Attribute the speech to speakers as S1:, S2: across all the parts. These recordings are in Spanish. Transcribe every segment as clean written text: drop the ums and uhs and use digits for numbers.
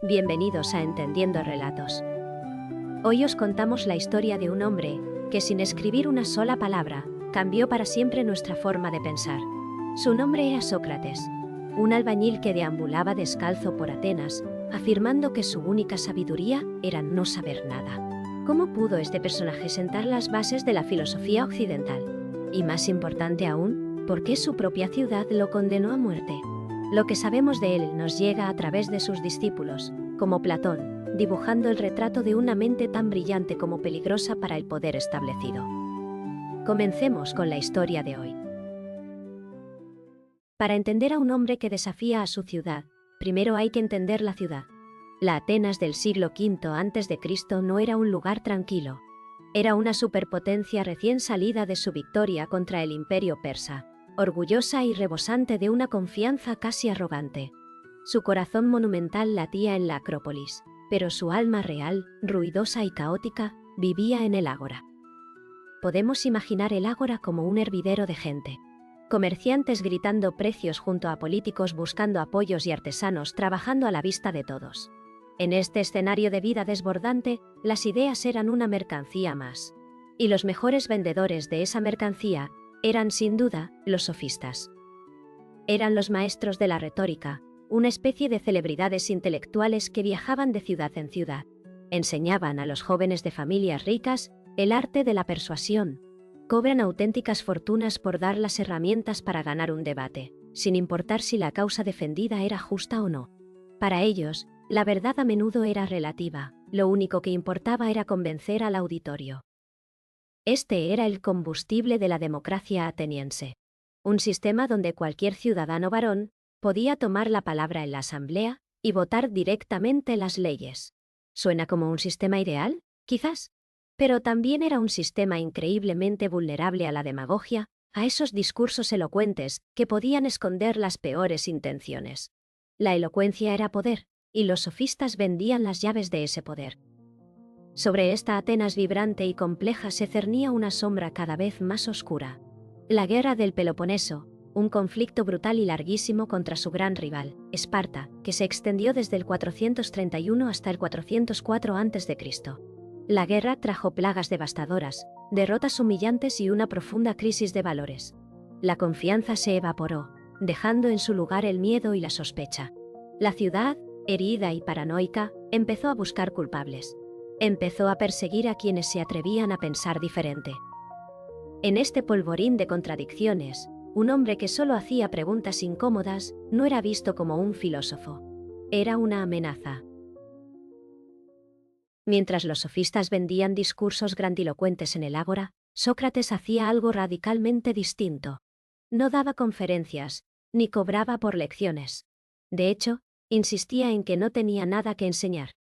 S1: Bienvenidos a Entendiendo Relatos. Hoy os contamos la historia de un hombre que, sin escribir una sola palabra, cambió para siempre nuestra forma de pensar. Su nombre era Sócrates, un albañil que deambulaba descalzo por Atenas, afirmando que su única sabiduría era no saber nada. ¿Cómo pudo este personaje sentar las bases de la filosofía occidental? Y más importante aún, ¿por qué su propia ciudad lo condenó a muerte? Lo que sabemos de él nos llega a través de sus discípulos, como Platón, dibujando el retrato de una mente tan brillante como peligrosa para el poder establecido. Comencemos con la historia de hoy. Para entender a un hombre que desafía a su ciudad, primero hay que entender la ciudad. La Atenas del siglo V a.C. no era un lugar tranquilo. Era una superpotencia recién salida de su victoria contra el imperio persa, orgullosa y rebosante de una confianza casi arrogante. Su corazón monumental latía en la Acrópolis, pero su alma real, ruidosa y caótica, vivía en el ágora. Podemos imaginar el ágora como un hervidero de gente. Comerciantes gritando precios junto a políticos buscando apoyos y artesanos trabajando a la vista de todos. En este escenario de vida desbordante, las ideas eran una mercancía más. Y los mejores vendedores de esa mercancía eran sin duda los sofistas. Eran los maestros de la retórica, una especie de celebridades intelectuales que viajaban de ciudad en ciudad. Enseñaban a los jóvenes de familias ricas el arte de la persuasión. Cobran auténticas fortunas por dar las herramientas para ganar un debate, sin importar si la causa defendida era justa o no. Para ellos, la verdad a menudo era relativa, lo único que importaba era convencer al auditorio. Este era el combustible de la democracia ateniense. Un sistema donde cualquier ciudadano varón podía tomar la palabra en la asamblea y votar directamente las leyes. ¿Suena como un sistema ideal? Quizás. Pero también era un sistema increíblemente vulnerable a la demagogia, a esos discursos elocuentes que podían esconder las peores intenciones. La elocuencia era poder, y los sofistas vendían las llaves de ese poder. Sobre esta Atenas vibrante y compleja se cernía una sombra cada vez más oscura. La guerra del Peloponeso, un conflicto brutal y larguísimo contra su gran rival, Esparta, que se extendió desde el 431 hasta el 404 a.C. La guerra trajo plagas devastadoras, derrotas humillantes y una profunda crisis de valores. La confianza se evaporó, dejando en su lugar el miedo y la sospecha. La ciudad, herida y paranoica, empezó a buscar culpables. Empezó a perseguir a quienes se atrevían a pensar diferente. En este polvorín de contradicciones, un hombre que solo hacía preguntas incómodas no era visto como un filósofo. Era una amenaza. Mientras los sofistas vendían discursos grandilocuentes en el ágora, Sócrates hacía algo radicalmente distinto. No daba conferencias, ni cobraba por lecciones. De hecho, insistía en que no tenía nada que enseñar.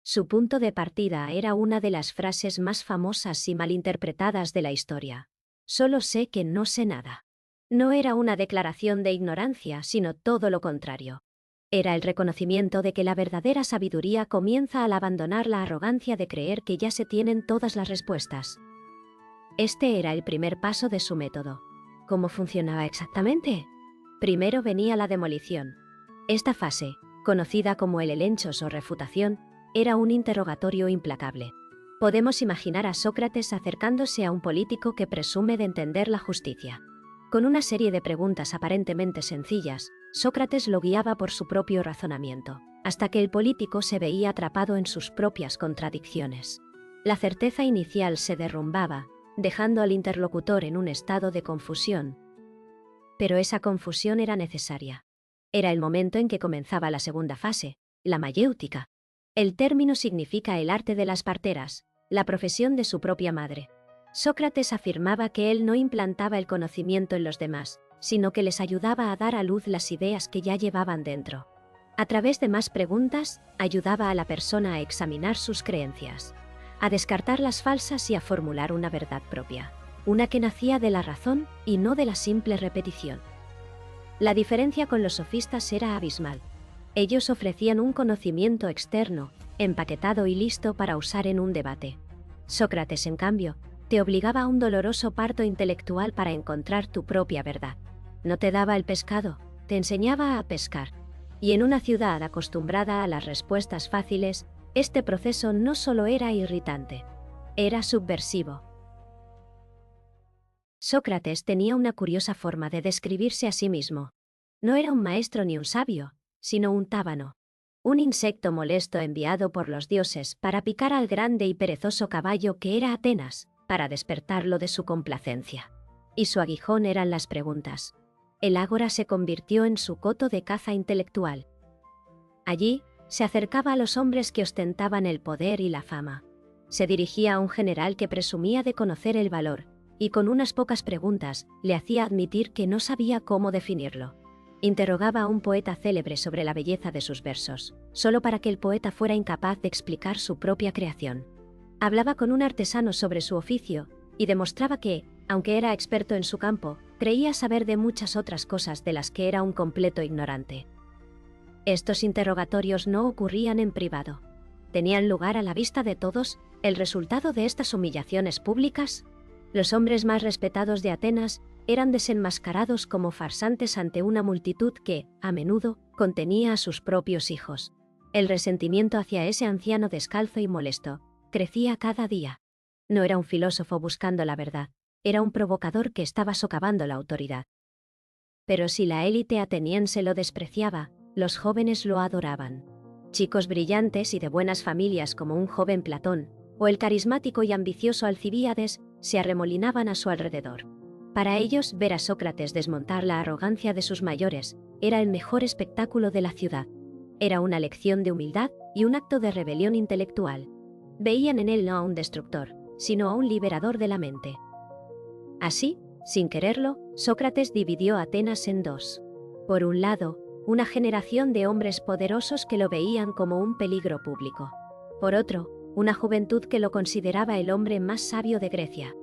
S1: Su punto de partida era una de las frases más famosas y malinterpretadas de la historia. Solo sé que no sé nada. No era una declaración de ignorancia, sino todo lo contrario. Era el reconocimiento de que la verdadera sabiduría comienza al abandonar la arrogancia de creer que ya se tienen todas las respuestas. Este era el primer paso de su método. ¿Cómo funcionaba exactamente? Primero venía la demolición. Esta fase, conocida como el elenchos o refutación, era un interrogatorio implacable. Podemos imaginar a Sócrates acercándose a un político que presume de entender la justicia. Con una serie de preguntas aparentemente sencillas, Sócrates lo guiaba por su propio razonamiento, hasta que el político se veía atrapado en sus propias contradicciones. La certeza inicial se derrumbaba, dejando al interlocutor en un estado de confusión. Pero esa confusión era necesaria. Era el momento en que comenzaba la segunda fase, la mayéutica. El término significa el arte de las parteras, la profesión de su propia madre. Sócrates afirmaba que él no implantaba el conocimiento en los demás, sino que les ayudaba a dar a luz las ideas que ya llevaban dentro. A través de más preguntas, ayudaba a la persona a examinar sus creencias, a descartar las falsas y a formular una verdad propia, una que nacía de la razón y no de la simple repetición. La diferencia con los sofistas era abismal. Ellos ofrecían un conocimiento externo, empaquetado y listo para usar en un debate. Sócrates, en cambio, te obligaba a un doloroso parto intelectual para encontrar tu propia verdad. No te daba el pescado, te enseñaba a pescar. Y en una ciudad acostumbrada a las respuestas fáciles, este proceso no solo era irritante, era subversivo. Sócrates tenía una curiosa forma de describirse a sí mismo. No era un maestro ni un sabio, sino un tábano, un insecto molesto enviado por los dioses para picar al grande y perezoso caballo que era Atenas, para despertarlo de su complacencia. Y su aguijón eran las preguntas. El ágora se convirtió en su coto de caza intelectual. Allí, se acercaba a los hombres que ostentaban el poder y la fama. Se dirigía a un general que presumía de conocer el valor, y con unas pocas preguntas, le hacía admitir que no sabía cómo definirlo. Interrogaba a un poeta célebre sobre la belleza de sus versos, solo para que el poeta fuera incapaz de explicar su propia creación. Hablaba con un artesano sobre su oficio, y demostraba que, aunque era experto en su campo, creía saber de muchas otras cosas de las que era un completo ignorante. Estos interrogatorios no ocurrían en privado. ¿Tenían lugar a la vista de todos el resultado de estas humillaciones públicas? Los hombres más respetados de Atenas eran desenmascarados como farsantes ante una multitud que, a menudo, contenía a sus propios hijos. El resentimiento hacia ese anciano descalzo y molesto crecía cada día. No era un filósofo buscando la verdad, era un provocador que estaba socavando la autoridad. Pero si la élite ateniense lo despreciaba, los jóvenes lo adoraban. Chicos brillantes y de buenas familias como un joven Platón, o el carismático y ambicioso Alcibíades, se arremolinaban a su alrededor. Para ellos, ver a Sócrates desmontar la arrogancia de sus mayores era el mejor espectáculo de la ciudad. Era una lección de humildad y un acto de rebelión intelectual. Veían en él no a un destructor, sino a un liberador de la mente. Así, sin quererlo, Sócrates dividió a Atenas en dos. Por un lado, una generación de hombres poderosos que lo veían como un peligro público. Por otro, una juventud que lo consideraba el hombre más sabio de Grecia.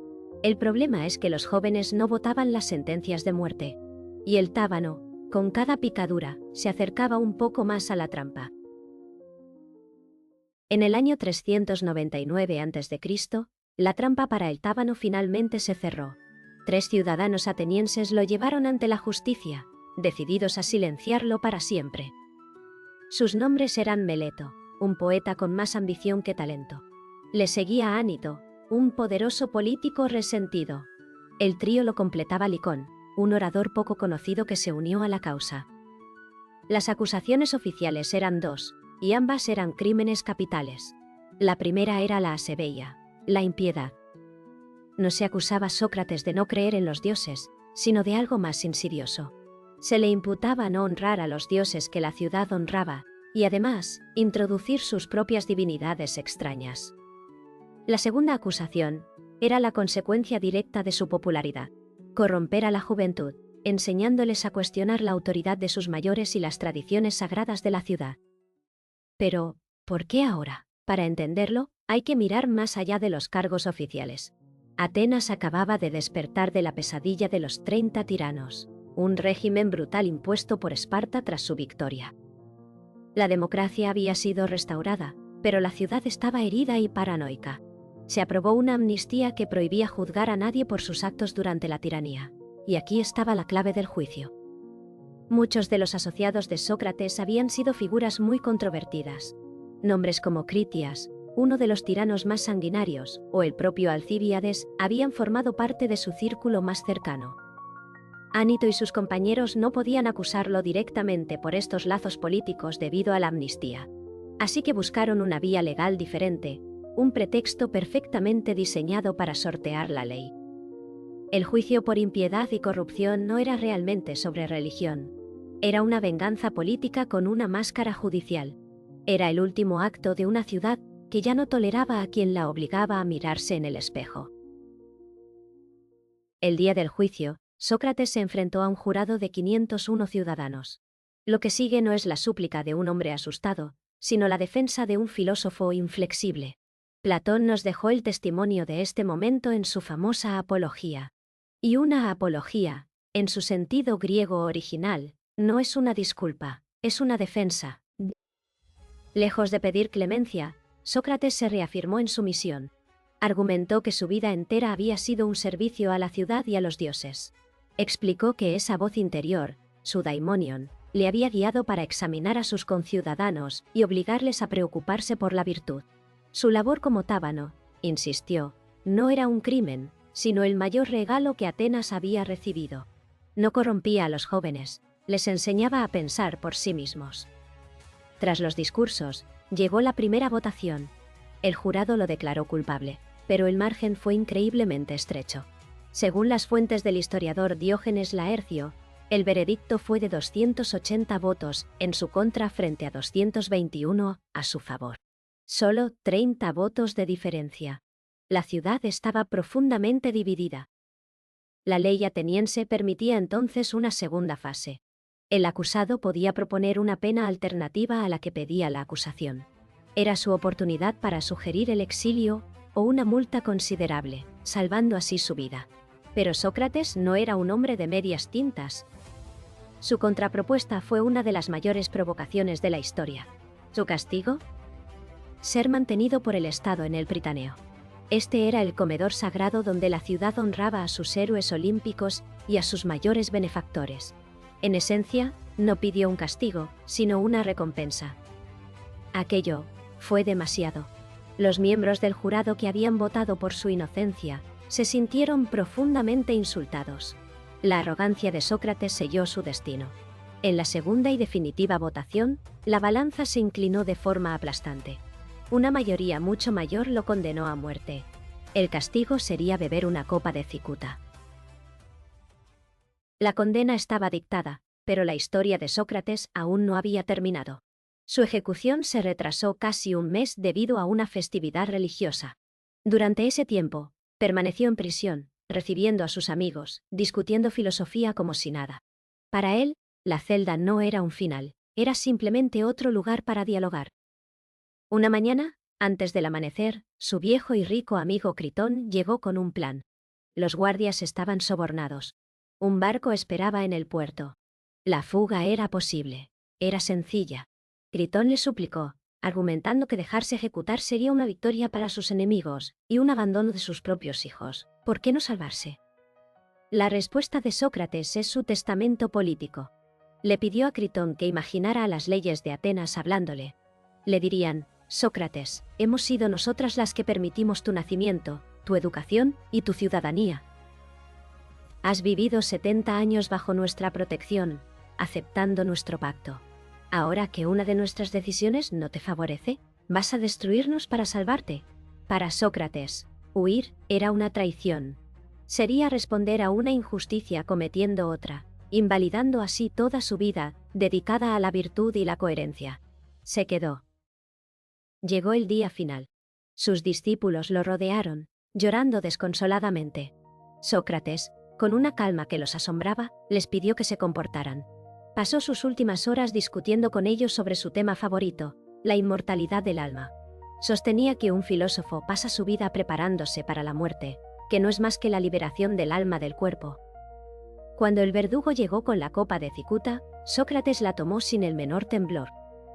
S1: El problema es que los jóvenes no votaban las sentencias de muerte. Y el tábano, con cada picadura, se acercaba un poco más a la trampa. En el año 399 a.C., la trampa para el tábano finalmente se cerró. 3 ciudadanos atenienses lo llevaron ante la justicia, decididos a silenciarlo para siempre. Sus nombres eran Meleto, un poeta con más ambición que talento. Le seguía Ánito, un poderoso político resentido. El trío lo completaba Licón, un orador poco conocido que se unió a la causa. Las acusaciones oficiales eran 2, y ambas eran crímenes capitales. La primera era la asebeia, la impiedad. No se acusaba a Sócrates de no creer en los dioses, sino de algo más insidioso. Se le imputaba no honrar a los dioses que la ciudad honraba, y además, introducir sus propias divinidades extrañas. La segunda acusación era la consecuencia directa de su popularidad: corromper a la juventud, enseñándoles a cuestionar la autoridad de sus mayores y las tradiciones sagradas de la ciudad. Pero, ¿por qué ahora? Para entenderlo, hay que mirar más allá de los cargos oficiales. Atenas acababa de despertar de la pesadilla de los 30 tiranos, un régimen brutal impuesto por Esparta tras su victoria. La democracia había sido restaurada, pero la ciudad estaba herida y paranoica. Se aprobó una amnistía que prohibía juzgar a nadie por sus actos durante la tiranía. Y aquí estaba la clave del juicio. Muchos de los asociados de Sócrates habían sido figuras muy controvertidas. Nombres como Critias, uno de los tiranos más sanguinarios, o el propio Alcibíades, habían formado parte de su círculo más cercano. Ánito y sus compañeros no podían acusarlo directamente por estos lazos políticos debido a la amnistía. Así que buscaron una vía legal diferente, un pretexto perfectamente diseñado para sortear la ley. El juicio por impiedad y corrupción no era realmente sobre religión. Era una venganza política con una máscara judicial. Era el último acto de una ciudad que ya no toleraba a quien la obligaba a mirarse en el espejo. El día del juicio, Sócrates se enfrentó a un jurado de 501 ciudadanos. Lo que sigue no es la súplica de un hombre asustado, sino la defensa de un filósofo inflexible. Platón nos dejó el testimonio de este momento en su famosa Apología. Y una apología, en su sentido griego original, no es una disculpa, es una defensa. Lejos de pedir clemencia, Sócrates se reafirmó en su misión. Argumentó que su vida entera había sido un servicio a la ciudad y a los dioses. Explicó que esa voz interior, su daimonion, le había guiado para examinar a sus conciudadanos y obligarles a preocuparse por la virtud. Su labor como tábano, insistió, no era un crimen, sino el mayor regalo que Atenas había recibido. No corrompía a los jóvenes, les enseñaba a pensar por sí mismos. Tras los discursos, llegó la primera votación. El jurado lo declaró culpable, pero el margen fue increíblemente estrecho. Según las fuentes del historiador Diógenes Laercio, el veredicto fue de 280 votos en su contra frente a 221 a su favor. Solo 30 votos de diferencia. La ciudad estaba profundamente dividida. La ley ateniense permitía entonces una segunda fase. El acusado podía proponer una pena alternativa a la que pedía la acusación. Era su oportunidad para sugerir el exilio o una multa considerable, salvando así su vida. Pero Sócrates no era un hombre de medias tintas. Su contrapropuesta fue una de las mayores provocaciones de la historia. ¿Su castigo? Ser mantenido por el Estado en el Pritaneo. Este era el comedor sagrado donde la ciudad honraba a sus héroes olímpicos y a sus mayores benefactores. En esencia, no pidió un castigo, sino una recompensa. Aquello fue demasiado. Los miembros del jurado que habían votado por su inocencia se sintieron profundamente insultados. La arrogancia de Sócrates selló su destino. En la segunda y definitiva votación, la balanza se inclinó de forma aplastante. Una mayoría mucho mayor lo condenó a muerte. El castigo sería beber una copa de cicuta. La condena estaba dictada, pero la historia de Sócrates aún no había terminado. Su ejecución se retrasó casi un mes debido a una festividad religiosa. Durante ese tiempo, permaneció en prisión, recibiendo a sus amigos, discutiendo filosofía como si nada. Para él, la celda no era un final, era simplemente otro lugar para dialogar. Una mañana, antes del amanecer, su viejo y rico amigo Critón llegó con un plan. Los guardias estaban sobornados. Un barco esperaba en el puerto. La fuga era posible. Era sencilla. Critón le suplicó, argumentando que dejarse ejecutar sería una victoria para sus enemigos y un abandono de sus propios hijos. ¿Por qué no salvarse? La respuesta de Sócrates es su testamento político. Le pidió a Critón que imaginara a las leyes de Atenas hablándole. Le dirían: Sócrates, hemos sido nosotras las que permitimos tu nacimiento, tu educación y tu ciudadanía. Has vivido 70 años bajo nuestra protección, aceptando nuestro pacto. Ahora que una de nuestras decisiones no te favorece, ¿vas a destruirnos para salvarte? Para Sócrates, huir era una traición. Sería responder a una injusticia cometiendo otra, invalidando así toda su vida, dedicada a la virtud y la coherencia. Se quedó. Llegó el día final. Sus discípulos lo rodearon, llorando desconsoladamente. Sócrates, con una calma que los asombraba, les pidió que se comportaran. Pasó sus últimas horas discutiendo con ellos sobre su tema favorito, la inmortalidad del alma. Sostenía que un filósofo pasa su vida preparándose para la muerte, que no es más que la liberación del alma del cuerpo. Cuando el verdugo llegó con la copa de cicuta, Sócrates la tomó sin el menor temblor.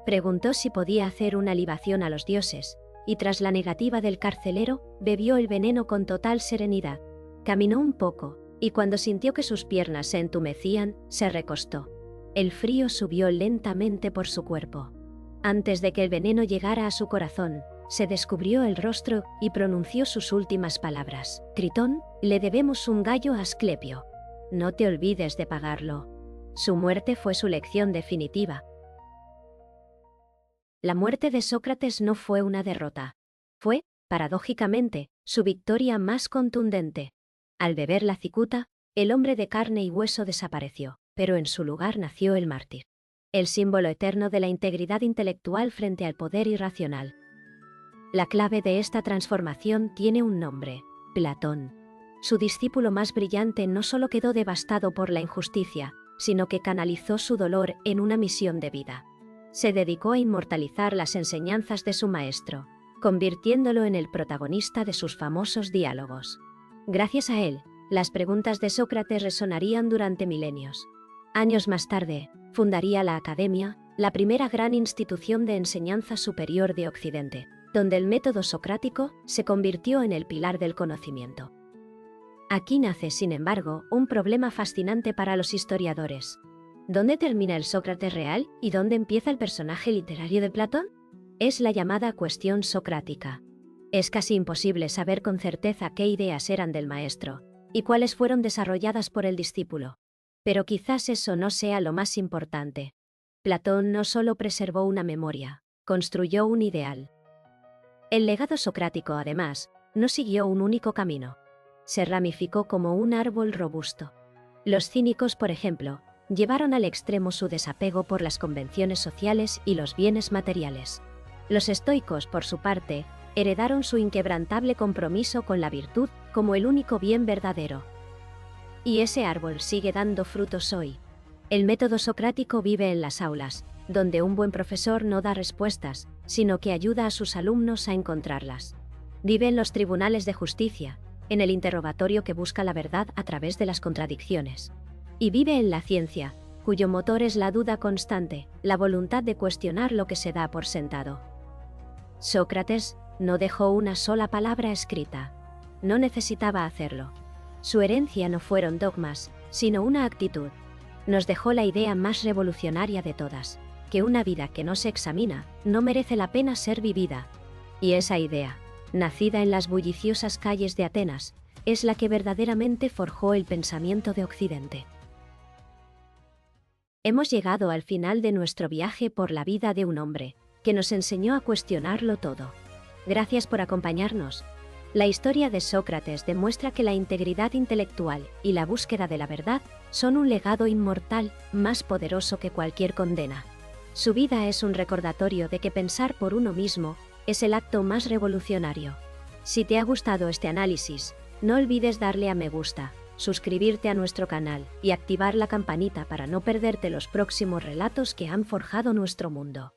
S1: Preguntó si podía hacer una libación a los dioses, y tras la negativa del carcelero, bebió el veneno con total serenidad. Caminó un poco, y cuando sintió que sus piernas se entumecían, se recostó. El frío subió lentamente por su cuerpo. Antes de que el veneno llegara a su corazón, se descubrió el rostro y pronunció sus últimas palabras. Critón, le debemos un gallo a Asclepio. No te olvides de pagarlo. Su muerte fue su lección definitiva. La muerte de Sócrates no fue una derrota. Fue, paradójicamente, su victoria más contundente. Al beber la cicuta, el hombre de carne y hueso desapareció, pero en su lugar nació el mártir, el símbolo eterno de la integridad intelectual frente al poder irracional. La clave de esta transformación tiene un nombre: Platón. Su discípulo más brillante no solo quedó devastado por la injusticia, sino que canalizó su dolor en una misión de vida. Se dedicó a inmortalizar las enseñanzas de su maestro, convirtiéndolo en el protagonista de sus famosos diálogos. Gracias a él, las preguntas de Sócrates resonarían durante milenios. Años más tarde, fundaría la Academia, la primera gran institución de enseñanza superior de Occidente, donde el método socrático se convirtió en el pilar del conocimiento. Aquí nace, sin embargo, un problema fascinante para los historiadores. ¿Dónde termina el Sócrates real y dónde empieza el personaje literario de Platón? Es la llamada cuestión socrática. Es casi imposible saber con certeza qué ideas eran del maestro y cuáles fueron desarrolladas por el discípulo. Pero quizás eso no sea lo más importante. Platón no solo preservó una memoria, construyó un ideal. El legado socrático, además, no siguió un único camino. Se ramificó como un árbol robusto. Los cínicos, por ejemplo, llevaron al extremo su desapego por las convenciones sociales y los bienes materiales. Los estoicos, por su parte, heredaron su inquebrantable compromiso con la virtud como el único bien verdadero. Y ese árbol sigue dando frutos hoy. El método socrático vive en las aulas, donde un buen profesor no da respuestas, sino que ayuda a sus alumnos a encontrarlas. Vive en los tribunales de justicia, en el interrogatorio que busca la verdad a través de las contradicciones. Y vive en la ciencia, cuyo motor es la duda constante, la voluntad de cuestionar lo que se da por sentado. Sócrates no dejó una sola palabra escrita. No necesitaba hacerlo. Su herencia no fueron dogmas, sino una actitud. Nos dejó la idea más revolucionaria de todas, que una vida que no se examina no merece la pena ser vivida. Y esa idea, nacida en las bulliciosas calles de Atenas, es la que verdaderamente forjó el pensamiento de Occidente. Hemos llegado al final de nuestro viaje por la vida de un hombre, que nos enseñó a cuestionarlo todo. Gracias por acompañarnos. La historia de Sócrates demuestra que la integridad intelectual y la búsqueda de la verdad son un legado inmortal más poderoso que cualquier condena. Su vida es un recordatorio de que pensar por uno mismo es el acto más revolucionario. Si te ha gustado este análisis, no olvides darle a me gusta, suscribirte a nuestro canal y activar la campanita para no perderte los próximos relatos que han forjado nuestro mundo.